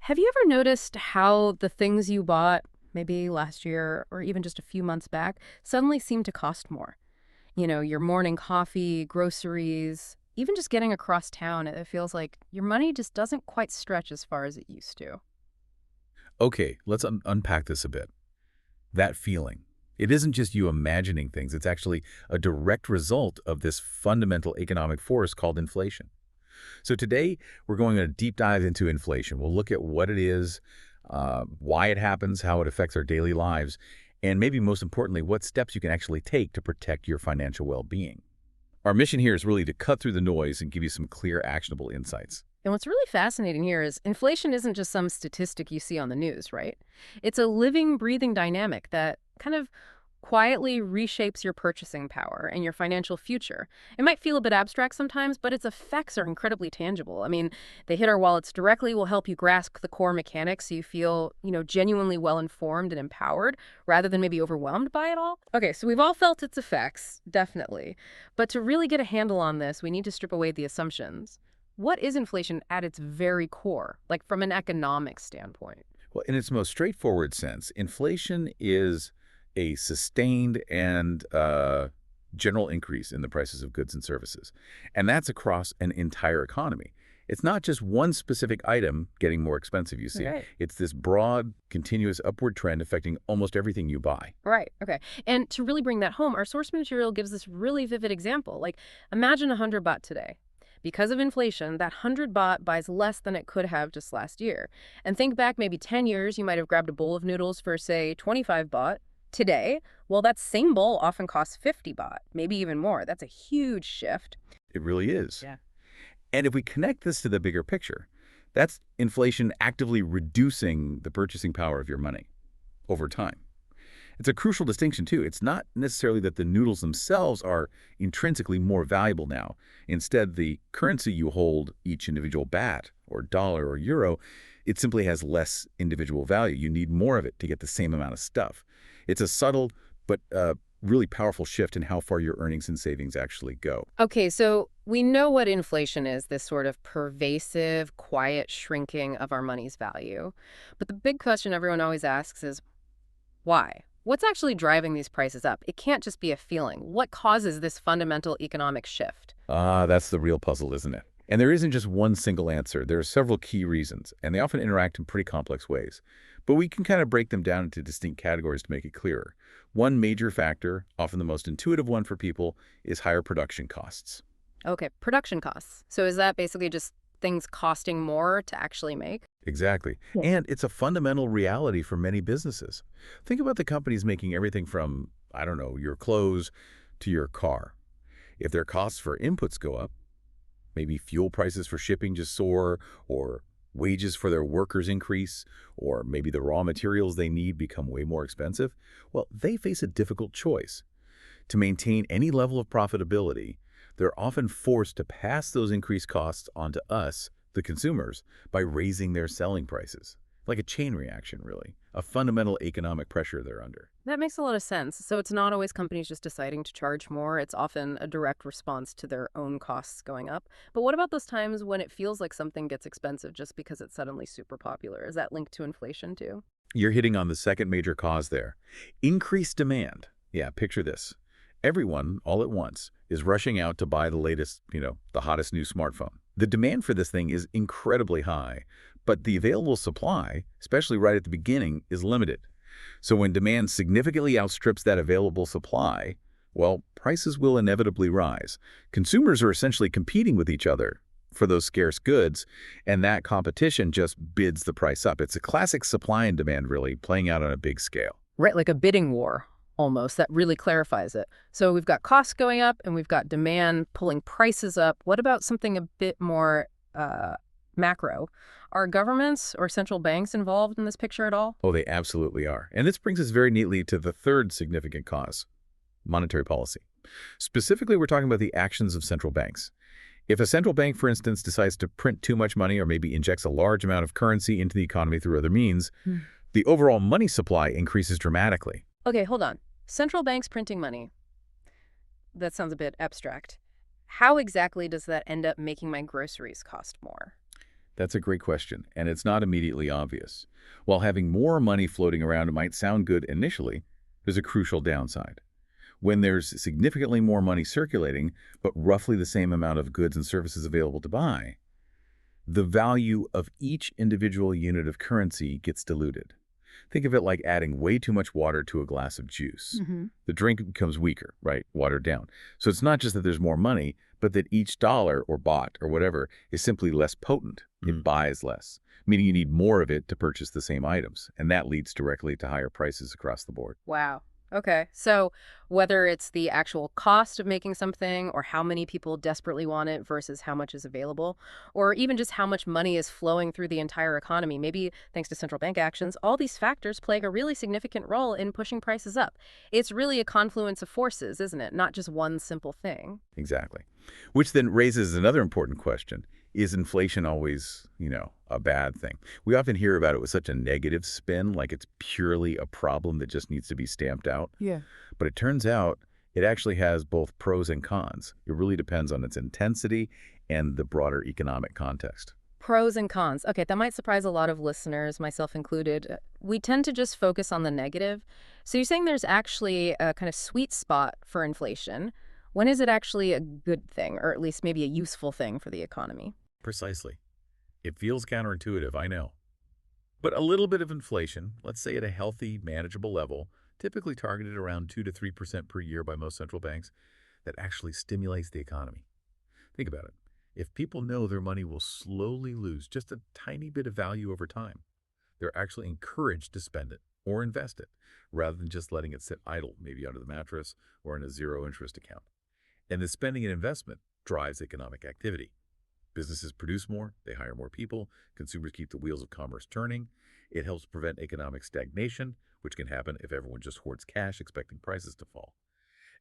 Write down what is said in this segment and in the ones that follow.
Have you ever noticed how the things you bought, maybe last year or even just a few months back, suddenly seem to cost more? Your morning coffee, groceries, even just getting across town, it feels like your money just doesn't quite stretch as far as it used to. Okay, let's unpack this a bit. That feeling. It isn't just you imagining things, it's actually a direct result of this fundamental economic force called inflation. So today, we're going to deep dive into inflation. We'll look at what it is, why it happens, how it affects our daily lives, and maybe most importantly, what steps you can actually take to protect your financial well-being. Our mission here is really to cut through the noise and give you some clear, actionable insights. And what's really fascinating here is inflation isn't just some statistic you see on the news, right? It's a living, breathing dynamic that kind of quietly reshapes your purchasing power and your financial future. It might feel a bit abstract sometimes, but its effects are incredibly tangible. I mean, they hit our wallets directly, will help you grasp the core mechanics so you feel, genuinely well informed and empowered rather than maybe overwhelmed by it all. Okay, so we've all felt its effects, definitely. But to really get a handle on this, we need to strip away the assumptions. What is inflation at its very core, like from an economic standpoint? Well, in its most straightforward sense, inflation is a sustained and general increase in the prices of goods and services. And that's across an entire economy. It's not just one specific item getting more expensive, you see. Right. It's this broad, continuous upward trend affecting almost everything you buy. Right. Okay. And to really bring that home, our source material gives this really vivid example. Like, imagine 100 baht today. Because of inflation, that 100 baht buys less than it could have just last year. And think back maybe 10 years, you might have grabbed a bowl of noodles for, say, 25 baht. Today, well, that same bowl often costs 50 baht, maybe even more. That's a huge shift. It really is. Yeah. And if we connect this to the bigger picture, that's inflation actively reducing the purchasing power of your money over time. It's a crucial distinction, too. It's not necessarily that the noodles themselves are intrinsically more valuable now. Instead, the currency you hold, each individual baht or dollar or euro, it simply has less individual value. You need more of it to get the same amount of stuff. It's a subtle but really powerful shift in how far your earnings and savings actually go. Okay, so we know what inflation is, this sort of pervasive, quiet shrinking of our money's value. But the big question everyone always asks is why? What's actually driving these prices up? It can't just be a feeling. What causes this fundamental economic shift? Ah, that's the real puzzle, isn't it? And there isn't just one single answer. There are several key reasons, and they often interact in pretty complex ways. But we can kind of break them down into distinct categories to make it clearer. One major factor, often the most intuitive one for people, is higher production costs. Okay, production costs. So is that basically just things costing more to actually make? Exactly. Yeah. And it's a fundamental reality for many businesses. Think about the companies making everything from, I don't know, your clothes to your car. If their costs for inputs go up, maybe fuel prices for shipping just soar, or wages for their workers increase, or maybe the raw materials they need become way more expensive, well, they face a difficult choice. To maintain any level of profitability, they're often forced to pass those increased costs onto us, the consumers, by raising their selling prices. Like a chain reaction, really. A fundamental economic pressure they're under. That makes a lot of sense. So it's not always companies just deciding to charge more. It's often a direct response to their own costs going up. But what about those times when it feels like something gets expensive just because it's suddenly super popular? Is that linked to inflation too? You're hitting on the second major cause there. Increased demand. Yeah, picture this. Everyone, all at once, is rushing out to buy the latest, the hottest new smartphone. The demand for this thing is incredibly high, but the available supply, especially right at the beginning, is limited. So when demand significantly outstrips that available supply, well, prices will inevitably rise. Consumers are essentially competing with each other for those scarce goods, and that competition just bids the price up. It's a classic supply and demand, really, playing out on a big scale. Right, like a bidding war almost. That really clarifies it. So we've got costs going up and we've got demand pulling prices up. What about something a bit more macro? Are governments or central banks involved in this picture at all? Oh, they absolutely are. And this brings us very neatly to the third significant cause, monetary policy. Specifically, we're talking about the actions of central banks. If a central bank, for instance, decides to print too much money or maybe injects a large amount of currency into the economy through other means, the overall money supply increases dramatically. Okay, hold on. Central banks printing money. That sounds a bit abstract. How exactly does that end up making my groceries cost more? That's a great question, and it's not immediately obvious. While having more money floating around might sound good initially, there's a crucial downside. When there's significantly more money circulating, but roughly the same amount of goods and services available to buy, the value of each individual unit of currency gets diluted. Think of it like adding way too much water to a glass of juice. Hmm. The drink becomes weaker, right? Watered down. So it's not just that there's more money, but that each dollar or baht or whatever is simply less potent. It buys less, meaning you need more of it to purchase the same items. And that leads directly to higher prices across the board. Wow. Okay. So whether it's the actual cost of making something or how many people desperately want it versus how much is available, or even just how much money is flowing through the entire economy, maybe thanks to central bank actions, all these factors play a really significant role in pushing prices up. It's really a confluence of forces, isn't it? Not just one simple thing. Exactly. Which then raises another important question. Is inflation always, a bad thing? We often hear about it with such a negative spin, like it's purely a problem that just needs to be stamped out. Yeah. But it turns out it actually has both pros and cons. It really depends on its intensity and the broader economic context. Pros and cons. Okay, that might surprise a lot of listeners, myself included. We tend to just focus on the negative. So you're saying there's actually a kind of sweet spot for inflation. When is it actually a good thing, or at least maybe a useful thing for the economy? Precisely. It feels counterintuitive, I know. But a little bit of inflation, let's say at a healthy, manageable level, typically targeted around 2 to 3% per year by most central banks, that actually stimulates the economy. Think about it. If people know their money will slowly lose just a tiny bit of value over time, they're actually encouraged to spend it or invest it, rather than just letting it sit idle, maybe under the mattress or in a zero-interest account. And the spending and investment drives economic activity. Businesses produce more, they hire more people, consumers keep the wheels of commerce turning. It helps prevent economic stagnation, which can happen if everyone just hoards cash expecting prices to fall.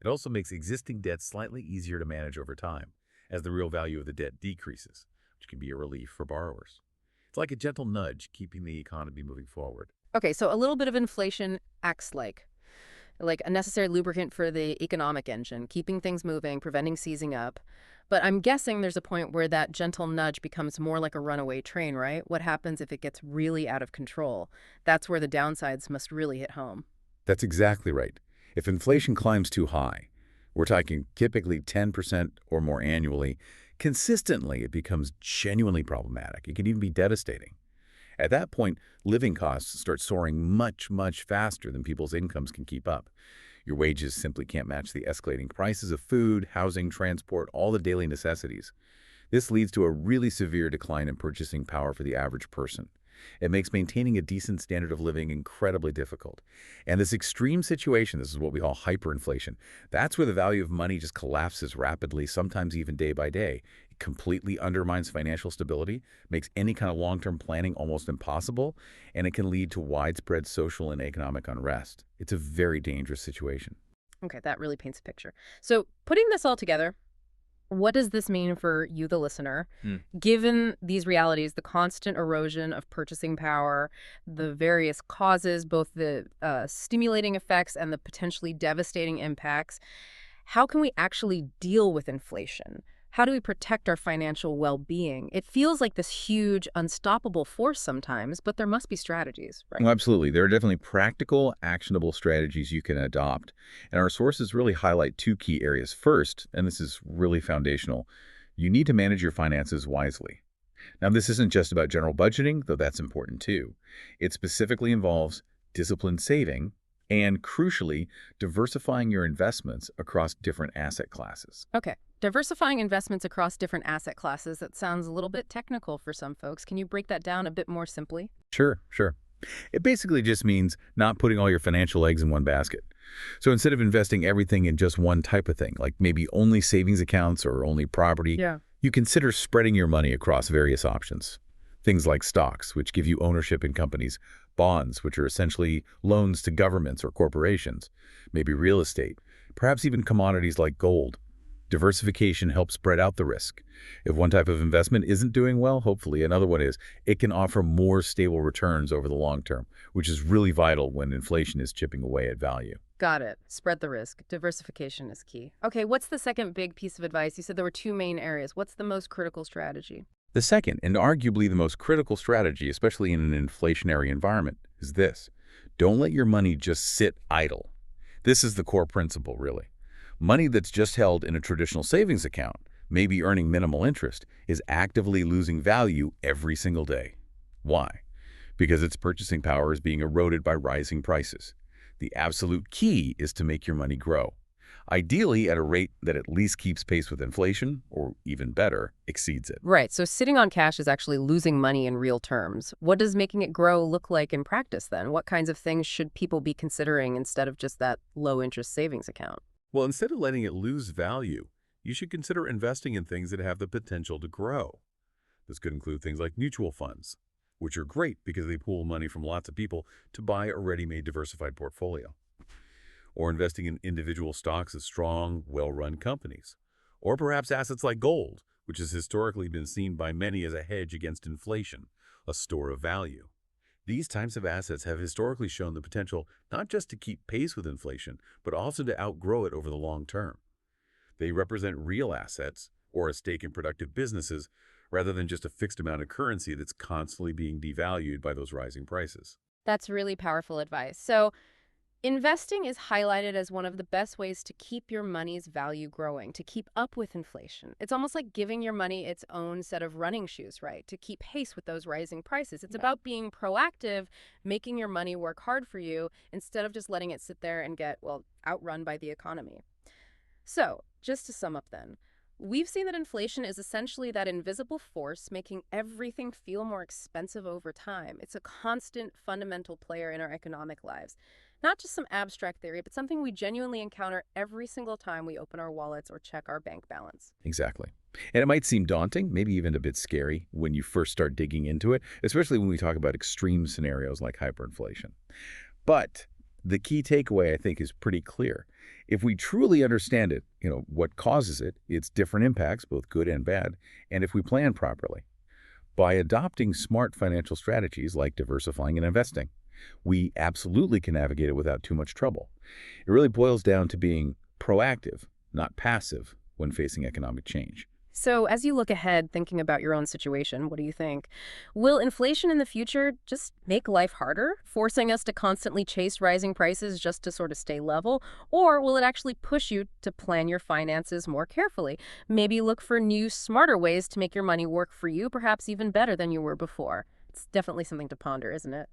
It also makes existing debt slightly easier to manage over time, as the real value of the debt decreases, which can be a relief for borrowers. It's like a gentle nudge keeping the economy moving forward. Okay, so a little bit of inflation acts like a necessary lubricant for the economic engine, keeping things moving, preventing seizing up. But I'm guessing there's a point where that gentle nudge becomes more like a runaway train, right? What happens if it gets really out of control? That's where the downsides must really hit home. That's exactly right. If inflation climbs too high, we're talking typically 10% or more annually, consistently it becomes genuinely problematic. It can even be devastating. At that point, living costs start soaring much, much faster than people's incomes can keep up. Your wages simply can't match the escalating prices of food, housing, transport, all the daily necessities. This leads to a really severe decline in purchasing power for the average person. It makes maintaining a decent standard of living incredibly difficult. And this extreme situation, this is what we call hyperinflation, that's where the value of money just collapses rapidly, sometimes even day by day. It completely undermines financial stability, makes any kind of long-term planning almost impossible, and it can lead to widespread social and economic unrest. It's a very dangerous situation. Okay, that really paints a picture. So putting this all together, what does this mean for you, the listener? Given these realities, the constant erosion of purchasing power, the various causes, both the stimulating effects and the potentially devastating impacts, how can we actually deal with inflation? How do we protect our financial well-being? It feels like this huge, unstoppable force sometimes, but there must be strategies, right? Well, absolutely. There are definitely practical, actionable strategies you can adopt. And our sources really highlight two key areas. First, and this is really foundational, you need to manage your finances wisely. Now, this isn't just about general budgeting, though that's important too. It specifically involves disciplined saving and, crucially, diversifying your investments across different asset classes. Okay. Diversifying investments across different asset classes, that sounds a little bit technical for some folks. Can you break that down a bit more simply? Sure. It basically just means not putting all your financial eggs in one basket. So instead of investing everything in just one type of thing, like maybe only savings accounts or only property, Yeah. you consider spreading your money across various options. Things like stocks, which give you ownership in companies, bonds, which are essentially loans to governments or corporations, maybe real estate, perhaps even commodities like gold. Diversification helps spread out the risk. If one type of investment isn't doing well, hopefully another one is. It can offer more stable returns over the long term, which is really vital when inflation is chipping away at value. Got it. Spread the risk. Diversification is key. Okay, what's the second big piece of advice? You said there were two main areas. What's the most critical strategy? The second, and arguably the most critical strategy, especially in an inflationary environment, is this. Don't let your money just sit idle. This is the core principle, really. Money that's just held in a traditional savings account, maybe earning minimal interest, is actively losing value every single day. Why? Because its purchasing power is being eroded by rising prices. The absolute key is to make your money grow, ideally at a rate that at least keeps pace with inflation, or even better, exceeds it. Right, so sitting on cash is actually losing money in real terms. What does making it grow look like in practice then? What kinds of things should people be considering instead of just that low-interest savings account? Well, instead of letting it lose value, you should consider investing in things that have the potential to grow. This could include things like mutual funds, which are great because they pool money from lots of people to buy a ready-made diversified portfolio. Or investing in individual stocks of strong, well-run companies. Or perhaps assets like gold, which has historically been seen by many as a hedge against inflation, a store of value. These types of assets have historically shown the potential not just to keep pace with inflation, but also to outgrow it over the long term. They represent real assets, or a stake in productive businesses, rather than just a fixed amount of currency that's constantly being devalued by those rising prices. That's really powerful advice. So, investing is highlighted as one of the best ways to keep your money's value growing, to keep up with inflation. It's almost like giving your money its own set of running shoes, right? To keep pace with those rising prices. It's about being proactive, making your money work hard for you instead of just letting it sit there and get, well, outrun by the economy. So, just to sum up then, we've seen that inflation is essentially that invisible force making everything feel more expensive over time. It's a constant, fundamental player in our economic lives. Not just some abstract theory, but something we genuinely encounter every single time we open our wallets or check our bank balance. Exactly. And it might seem daunting, maybe even a bit scary when you first start digging into it, especially when we talk about extreme scenarios like hyperinflation. But the key takeaway, I think, is pretty clear. If we truly understand it, what causes it, its different impacts, both good and bad, and if we plan properly, by adopting smart financial strategies like diversifying and investing, we absolutely can navigate it without too much trouble. It really boils down to being proactive, not passive, when facing economic change. So, as you look ahead, thinking about your own situation, what do you think? Will inflation in the future just make life harder, forcing us to constantly chase rising prices just to sort of stay level? Or will it actually push you to plan your finances more carefully? Maybe look for new, smarter ways to make your money work for you, perhaps even better than you were before. It's definitely something to ponder, isn't it?